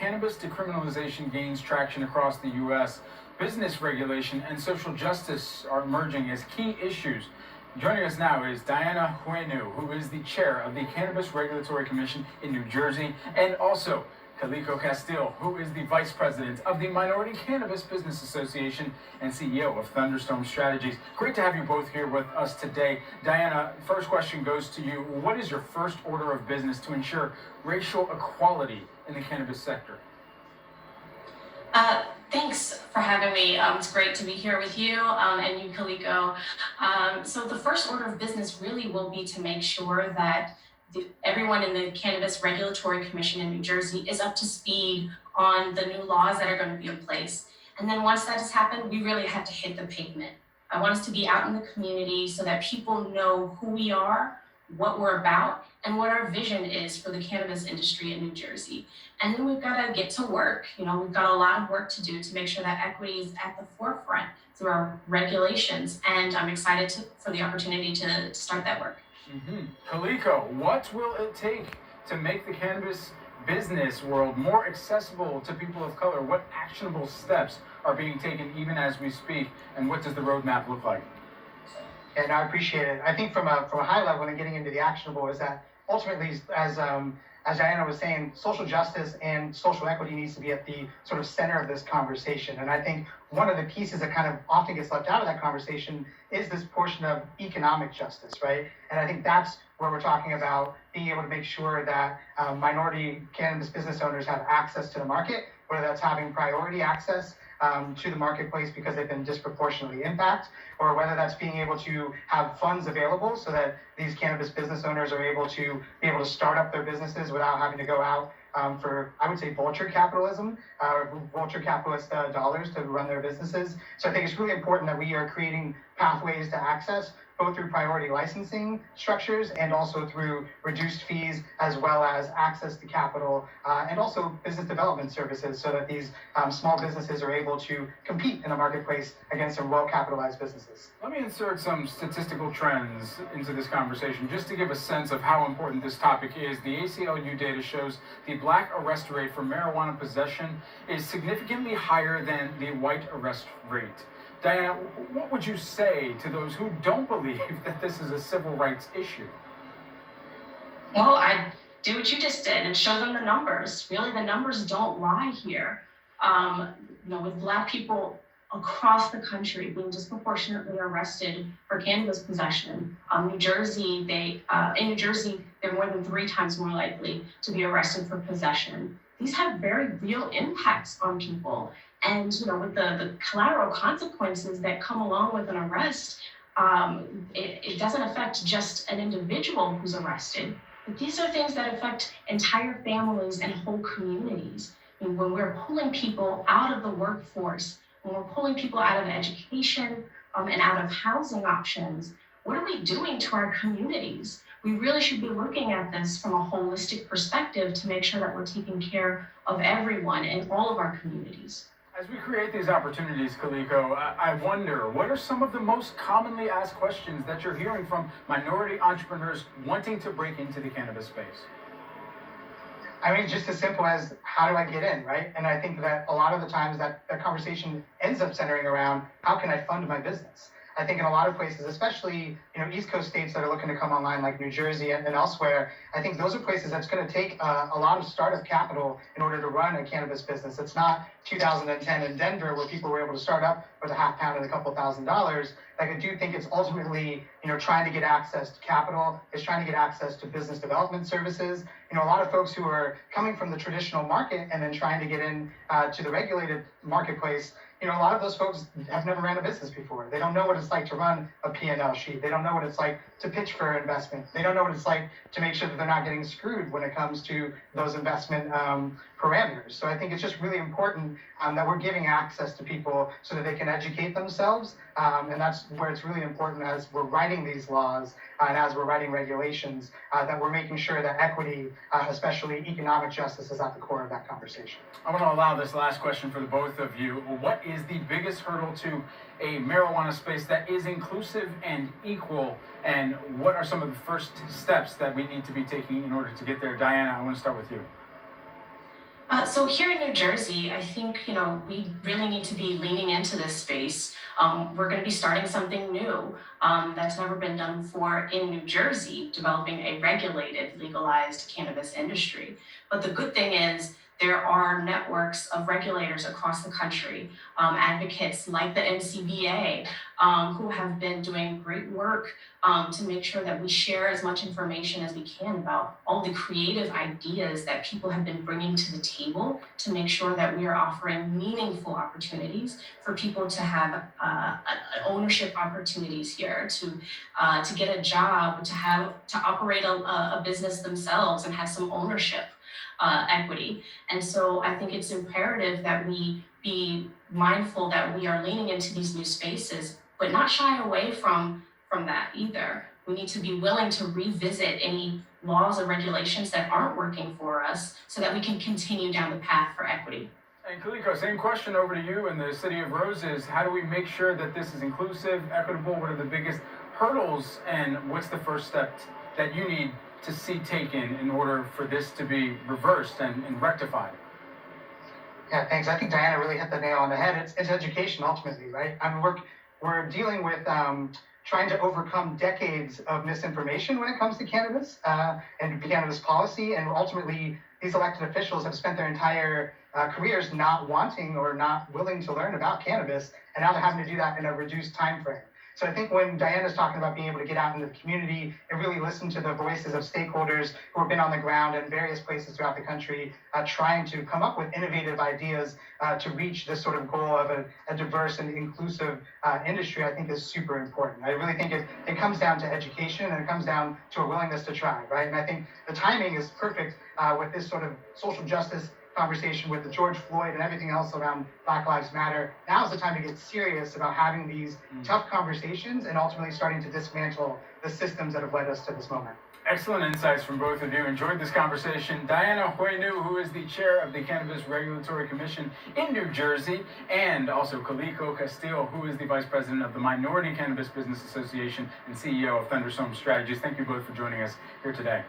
cannabis decriminalization gains traction across the U.S., business regulation and social justice are emerging as key issues. Joining us now is Dianna, who is the chair of the Cannabis Regulatory Commission in New Jersey, and also Kaliko Castille, who is the vice president of the Minority Cannabis Business Association and CEO of Thunderstorm Strategies. Great to have you both here with us today. Dianna, first question goes to you. What is your first order of business to ensure racial equality in the cannabis sector? Thanks for having me. It's great to be here with you and you, Kaliko. So the first order of business really will be to make sure that everyone in the Cannabis Regulatory Commission in New Jersey is up to speed on the new laws that are going to be in place. And then once that has happened, we really have to hit the pavement. I want us to be out in the community so that people know who we are, what we're about, and what our vision is for the cannabis industry in New Jersey. And then we've got to get to work. We've got a lot of work to do to make sure that equity is at the forefront through our regulations. And I'm excited for the opportunity to start that work. Kaliko, what will it take to make the cannabis business world more accessible to people of color? What actionable steps are being taken even as we speak? And what does the roadmap look like? And I appreciate it. I think from a high level and getting into the actionable is that ultimately, as Dianna was saying, social justice and social equity needs to be at the sort of center of this conversation. And I think one of the pieces that kind of often gets left out of that conversation is this portion of economic justice, right? And I think that's where we're talking about being able to make sure that minority cannabis business owners have access to the market, whether that's having priority access to the marketplace because they've been disproportionately impacted, or whether that's being able to have funds available so that these cannabis business owners are able to start up their businesses without having to go out for, I would say, vulture capitalism, vulture capitalist dollars to run their businesses. So I think it's really important that we are creating pathways to access, both through priority licensing structures and also through reduced fees, as well as access to capital and also business development services so that these small businesses are able to compete in the marketplace against some well-capitalized businesses. Let me insert some statistical trends into this conversation just to give a sense of how important this topic is. The ACLU data shows the black arrest rate for marijuana possession is significantly higher than the white arrest rate. Dianna, what would you say to those who don't believe that this is a civil rights issue? Well, I'd do what you just did and show them the numbers. Really, the numbers don't lie here. With Black people across the country being disproportionately arrested for cannabis possession, in New Jersey, they're more than 3 times more likely to be arrested for possession. These have very real impacts on people. And, with the collateral consequences that come along with an arrest, it doesn't affect just an individual who's arrested, but these are things that affect entire families and whole communities. And when we're pulling people out of the workforce, when we're pulling people out of education and out of housing options, what are we doing to our communities? We really should be looking at this from a holistic perspective to make sure that we're taking care of everyone in all of our communities. As we create these opportunities, Kaliko, I wonder, what are some of the most commonly asked questions that you're hearing from minority entrepreneurs wanting to break into the cannabis space? I mean, just as simple as, how do I get in, right? And I think that a lot of the times that conversation ends up centering around, how can I fund my business? I think in a lot of places, especially East Coast states that are looking to come online like New Jersey and elsewhere, I think those are places that's going to take a lot of startup capital in order to run a cannabis business. It's not 2010 in Denver where people were able to start up with a half pound and a couple $1,000s. Like, I do think it's ultimately trying to get access to capital, is trying to get access to business development services. A lot of folks who are coming from the traditional market and then trying to get in to the regulated marketplace, a lot of those folks have never ran a business before. They don't know what it's like to run a P&L sheet. They don't know what it's like to pitch for investment. They don't know what it's like to make sure that they're not getting screwed when it comes to those investment parameters. So I think it's just really important that we're giving access to people so that they can educate themselves. And that's where it's really important as we're writing these laws and as we're writing regulations, that we're making sure that equity, especially economic justice, is at the core of that conversation. I want to allow this last question for the both of you. What is the biggest hurdle to a marijuana space that is inclusive and equal? And what are some of the first steps that we need to be taking in order to get there? Dianna, I want to start with you. So here in New Jersey, I think, we really need to be leaning into this space. We're going to be starting something new that's never been done before in New Jersey, developing a regulated, legalized cannabis industry. But the good thing is there are networks of regulators across the country, advocates like the NCBA, who have been doing great work to make sure that we share as much information as we can about all the creative ideas that people have been bringing to the table to make sure that we are offering meaningful opportunities for people to have ownership opportunities here, to get a job, to operate a business themselves and have some ownership equity. And so I think it's imperative that we be mindful that we are leaning into these new spaces, but not shy away from that either. We need to be willing to revisit any laws or regulations that aren't working for us so that we can continue down the path for equity. And Kaliko, same question over to you in the City of Roses. How do we make sure that this is inclusive, equitable? What are the biggest hurdles, and what's the first step that you need to see taken in order for this to be reversed and rectified? Yeah, thanks. I think Dianna really hit the nail on the head. It's education ultimately, right? I mean, we're dealing with trying to overcome decades of misinformation when it comes to cannabis and cannabis policy, and ultimately these elected officials have spent their entire careers not wanting or not willing to learn about cannabis, and now they're having to do that in a reduced time frame. So I think when Dianna's talking about being able to get out into the community and really listen to the voices of stakeholders who have been on the ground in various places throughout the country, trying to come up with innovative ideas to reach this sort of goal of a diverse and inclusive industry, I think is super important. I really think it comes down to education, and it comes down to a willingness to try, right? And I think the timing is perfect with this sort of social justice conversation with the George Floyd and everything else around Black Lives Matter. Now is the time to get serious about having these tough conversations and ultimately starting to dismantle the systems that have led us to this moment. Excellent insights from both of you. Enjoyed this conversation. Dianna Huenu, who is the chair of the Cannabis Regulatory Commission in New Jersey, and also Kaliko Castille, who is the vice president of the Minority Cannabis Business Association and CEO of Thunderstorm Strategies. Thank you both for joining us here today.